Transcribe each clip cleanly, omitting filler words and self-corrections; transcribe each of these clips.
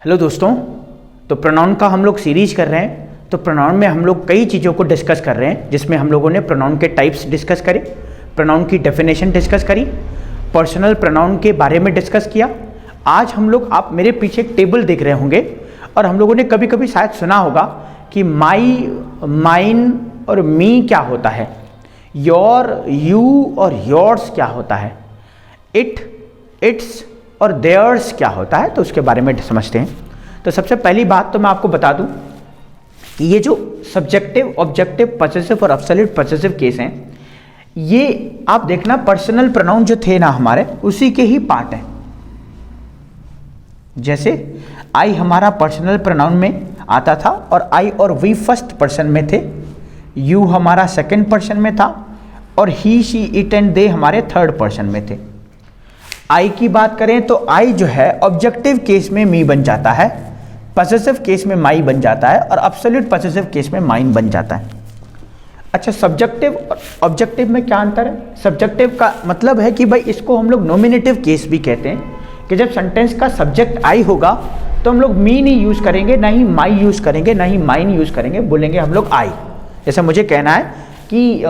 Hello दोस्तों, तो pronoun का हम लोग सीरीज कर रहे हैं। तो प्रोनाउन में हम लोग कई चीज़ों को डिस्कस कर रहे हैं, जिसमें हम लोगों ने प्रोनाउन के टाइप्स डिस्कस करे, प्रोनाउन की डेफिनेशन डिस्कस करी, पर्सनल प्रोनाउन के बारे में डिस्कस किया। आज हम लोग, आप मेरे पीछे एक टेबल देख रहे होंगे और हम लोगों ने कभी कभी शायद सुना होगा कि माई, माइन और मी क्या होता है, योर, यू और योर्स क्या होता है, इट, इट्स और देयर्स क्या होता है। तो उसके बारे में समझते हैं। तो सबसे पहली बात तो मैं आपको बता दूं कि ये जो सब्जेक्टिव, ऑब्जेक्टिव, पॉसेसिव और एब्सोल्यूट पॉसेसिव केस हैं, ये आप देखना पर्सनल प्रोनाउन जो थे ना हमारे, उसी के ही पार्ट हैं। जैसे आई हमारा पर्सनल प्रोनाउन में आता था और आई और वी फर्स्ट पर्सन में थे, यू हमारा सेकंड पर्सन में था और ही, शी, इट एंड दे हमारे थर्ड पर्सन में थे। आई की बात करें तो आई जो है ऑब्जेक्टिव केस में मी बन जाता है, पॉसेसिव केस में माई बन जाता है और एब्सोल्यूट पॉसेसिव केस में माइन बन जाता है। अच्छा, सब्जेक्टिव और ऑब्जेक्टिव में क्या अंतर है? सब्जेक्टिव का मतलब है कि भाई इसको हम लोग नॉमिनेटिव केस भी कहते हैं, कि जब सेंटेंस का सब्जेक्ट आई होगा तो हम लोग मी नहीं यूज करेंगे, ना ही माई यूज करेंगे, ना ही माइन यूज करेंगे, बोलेंगे हम लोग आई। जैसे मुझे कहना है कि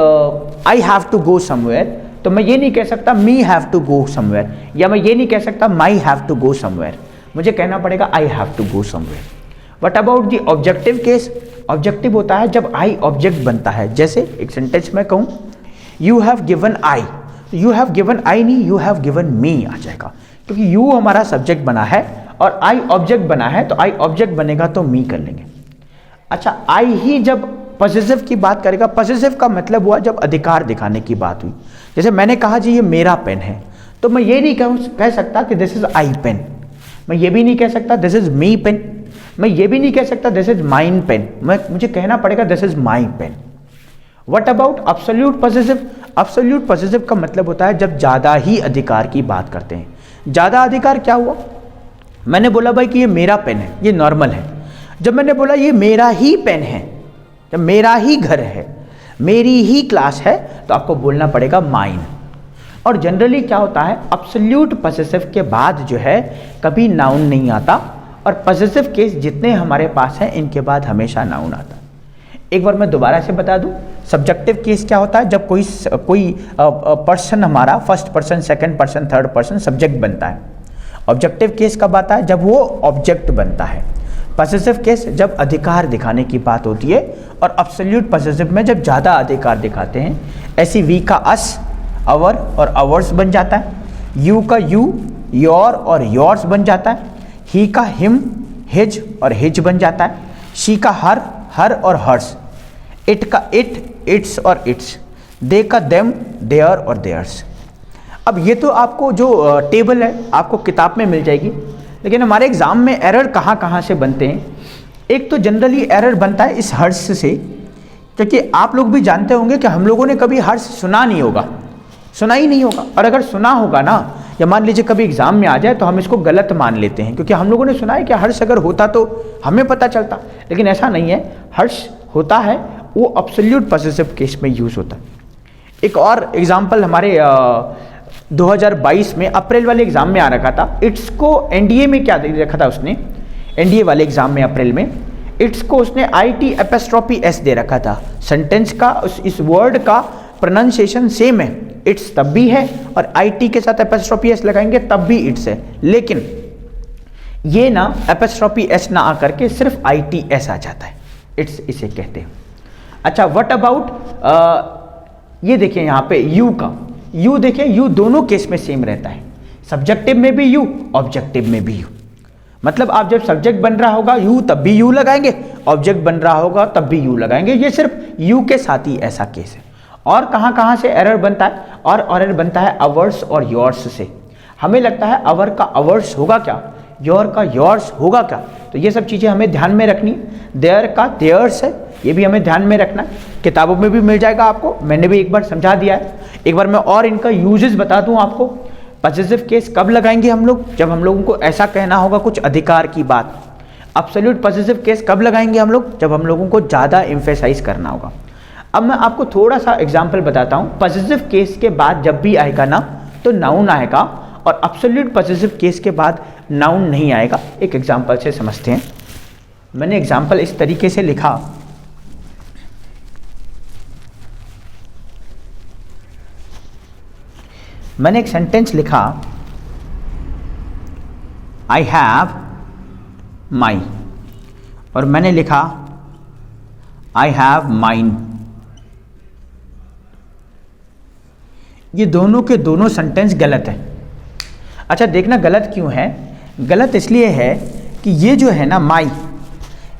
I have to go somewhere, तो मैं ये नहीं कह सकता me have to go somewhere, या मैं ये नहीं कह सकता my have to go somewhere, मुझे कहना पड़ेगा I have to go somewhere. What about the objective case? Objective होता है जब आई ऑब्जेक्ट बनता है। जैसे एक सेंटेंस में कहूँ you have given I, you have given I नहीं, यू हैव गिवन मी आ जाएगा, क्योंकि यू हमारा सब्जेक्ट बना है और आई ऑब्जेक्ट बना है, तो आई ऑब्जेक्ट बनेगा तो मी कर लेंगे। अच्छा, आई ही जब पॉसेसिव की बात करेगा, पॉसेसिव का मतलब हुआ जब अधिकार दिखाने की बात हुई। जैसे मैंने कहा जी ये मेरा पेन है, तो मैं ये नहीं कह सकता कि दिस इज आई पेन, मैं ये भी नहीं कह सकता दिस इज मी पेन, मैं ये भी नहीं कह सकता दिस इज माइन पेन, मुझे कहना पड़ेगा this is my pen. What about absolute possessive? Absolute possessive का मतलब होता है जब ज्यादा ही अधिकार की बात करते हैं। ज्यादा अधिकार क्या हुआ? मैंने बोला भाई कि ये मेरा पेन है, ये नॉर्मल है। जब मैंने बोला ये मेरा ही पेन है, जब मेरा ही घर है, मेरी ही क्लास है, तो आपको बोलना पड़ेगा माइन। और जनरली क्या होता है, एब्सोल्यूट पॉसेसिव के बाद जो है कभी नाउन नहीं आता, और पॉसेसिव केस जितने हमारे पास हैं इनके बाद हमेशा नाउन आता है। एक बार मैं दोबारा से बता दूं, सब्जेक्टिव केस क्या होता है? जब कोई पर्सन हमारा first person, second person, third person subject बनता है। ऑब्जेक्टिव केस कब आता है? जब वो ऑब्जेक्ट बनता है। पॉसेसिव केस जब अधिकार दिखाने की बात होती है, और एब्सोल्यूट पॉसेसिव में जब ज़्यादा अधिकार दिखाते हैं। ऐसी वी का अस, अवर और अवर्स बन जाता है, यू का यू, योर और योर्स बन जाता है, ही का हिम, हिज और हिज बन जाता है, शी का हर, हर और हर्स, इट का इट, इट्स और इट्स, दे का देम, देयर और देयर्स। अब ये तो आपको जो टेबल है आपको किताब में मिल जाएगी, लेकिन हमारे एग्जाम में एरर कहाँ कहाँ से बनते हैं? एक तो जनरली एरर बनता है इस हर्ष से, क्योंकि आप लोग भी जानते होंगे कि हम लोगों ने कभी हर्ष सुना नहीं होगा, सुना ही नहीं होगा। और अगर सुना होगा ना, या मान लीजिए कभी एग्जाम में आ जाए, तो हम इसको गलत मान लेते हैं, क्योंकि हम लोगों ने सुना है कि हर्ष अगर होता तो हमें पता चलता, लेकिन ऐसा नहीं है। हर्ष होता है वो एब्सोल्यूट पॉसेसिव केस में यूज होता है। एक और एग्जाम्पल हमारे 2022 में अप्रैल वाले एग्जाम में आ रखा था। इट्स को एनडीए में क्या दे रखा था उसने? एनडीए वाले एग्जाम में अप्रैल में इट्स को उसने IT एपोस्ट्रोफी S दे रखा था। सेंटेंस का इस वर्ड का प्रोनाउंसिएशन सेम है, इट्स तब भी है और IT के साथ एपोस्ट्रोफी S लगाएंगे तब भी इट्स है, लेकिन ये ना एपोस्ट्रोफी S ना आकर के सिर्फ ITS आ जाता है, इट्स इसे कहते हैं। अच्छा, व्हाट अबाउट ये देखिए यहाँ पे यू का, यू देखें, यू दोनों केस में सेम रहता है, सब्जेक्टिव में भी यू, ऑब्जेक्टिव में भी यू। मतलब आप जब सब्जेक्ट बन रहा होगा यू, तब भी यू लगाएंगे, ऑब्जेक्ट बन रहा होगा तब भी यू लगाएंगे। ये सिर्फ यू के साथ ही ऐसा केस है। और कहाँ कहाँ से एरर बनता है? और एरर बनता है अवर्स और योर्स से। हमें लगता है अवर का अवर्स होगा क्या, योर का योर्स होगा क्या, तो ये सब चीज़ें हमें ध्यान में रखनी। देयर का देयर्स है, ये भी हमें ध्यान में रखना है। किताबों में भी मिल जाएगा आपको, मैंने भी एक बार समझा दिया है। एक बार मैं और इनका यूजेस बता दूं आपको। पॉसेसिव केस कब लगाएंगे हम लोग? जब हम लोगों को ऐसा कहना होगा कुछ अधिकार की बात। एब्सोल्यूट पॉसेसिव केस कब लगाएंगे हम लोग? जब हम लोगों को ज़्यादा एम्फेसाइज करना होगा। अब मैं आपको थोड़ा सा एग्जाम्पल बताता हूँ। पॉसेसिव केस के बाद जब भी आएगा ना, तो नाउन आएगा और एब्सोल्यूट पॉसेसिव केस के बाद नाउन नहीं आएगा। एक एग्जांपल से समझते हैं। मैंने एग्जांपल इस तरीके से लिखा, मैंने एक सेंटेंस लिखा, आई हैव माई, और मैंने लिखा आई हैव माइन। ये दोनों के दोनों सेंटेंस गलत है। अच्छा देखना गलत क्यों है? गलत इसलिए है कि ये जो है ना माई,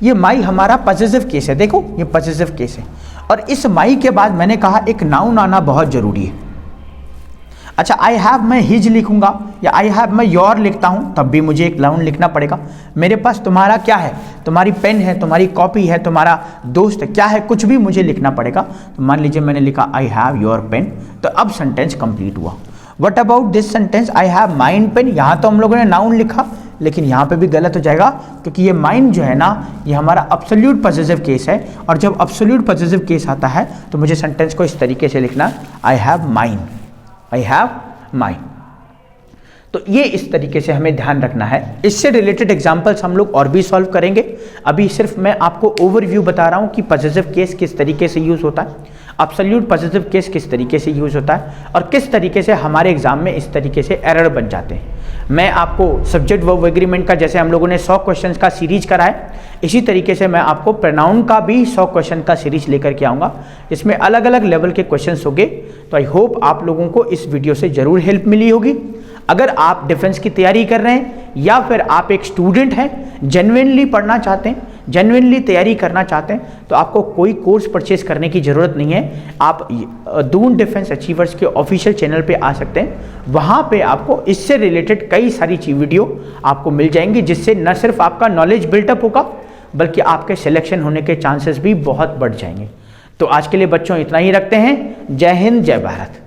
ये माई हमारा पॉसेसिव केस है। देखो ये पॉसेसिव केस है, और इस माई के बाद मैंने कहा एक नाउन आना बहुत जरूरी है। अच्छा आई हैव मैं हिज लिखूंगा या आई हैव मैं योर लिखता हूं, तब भी मुझे एक नाउन लिखना पड़ेगा। मेरे पास तुम्हारा क्या है, तुम्हारी पेन है, तुम्हारी कॉपी है, तुम्हारा दोस्त है, क्या है, कुछ भी मुझे लिखना पड़ेगा। तो मान लीजिए मैंने लिखा आई हैव योर पेन, तो अब सेंटेंस कंप्लीट हुआ। What about this sentence, I have mine pen, यहाँ तो हम लोगों ने नाउन लिखा, लेकिन यहाँ पे भी गलत हो जाएगा, क्योंकि ये माइन जो है ना, ये हमारा एब्सोल्यूट पॉसेसिव केस है, और जब एब्सोल्यूट पॉसेसिव केस आता है तो मुझे सेंटेंस को इस तरीके से लिखना, आई have mine, I have mine. तो ये इस तरीके से हमें ध्यान रखना है। इससे रिलेटेड एग्जांपल्स हम लोग और भी सॉल्व करेंगे। अभी सिर्फ मैं आपको ओवरव्यू बता रहा हूं कि पॉसेसिव केस किस तरीके से यूज होता है, एब्सोल्यूट पॉसेसिव केस किस तरीके से यूज होता है, और किस तरीके से हमारे एग्जाम में इस तरीके से एरर बन जाते हैं। मैं आपको सब्जेक्ट वर्ब एग्रीमेंट का, जैसे हम लोगों ने 100 क्वेश्चंस का सीरीज करा है, इसी तरीके से मैं आपको प्रोनाउन का भी 100 क्वेश्चन का सीरीज लेकर के आऊँगा। इसमें अलग अलग लेवल के क्वेश्चंस होंगे। तो आई होप आप लोगों को इस वीडियो से ज़रूर हेल्प मिली होगी। अगर आप डिफेंस की तैयारी कर रहे हैं, या फिर आप एक स्टूडेंट हैं, जेन्युइनली पढ़ना चाहते हैं, जेन्युइनली तैयारी करना चाहते हैं, तो आपको कोई कोर्स परचेज करने की ज़रूरत नहीं है। आप दून डिफेंस अचीवर्स के ऑफिशियल चैनल पे आ सकते हैं। वहाँ पे आपको इससे रिलेटेड कई सारी वीडियो आपको मिल जाएंगी, जिससे न सिर्फ आपका नॉलेज बिल्टअप होगा, बल्कि आपके सिलेक्शन होने के चांसेस भी बहुत बढ़ जाएंगे। तो आज के लिए बच्चों इतना ही रखते हैं। जय हिंद, जय भारत।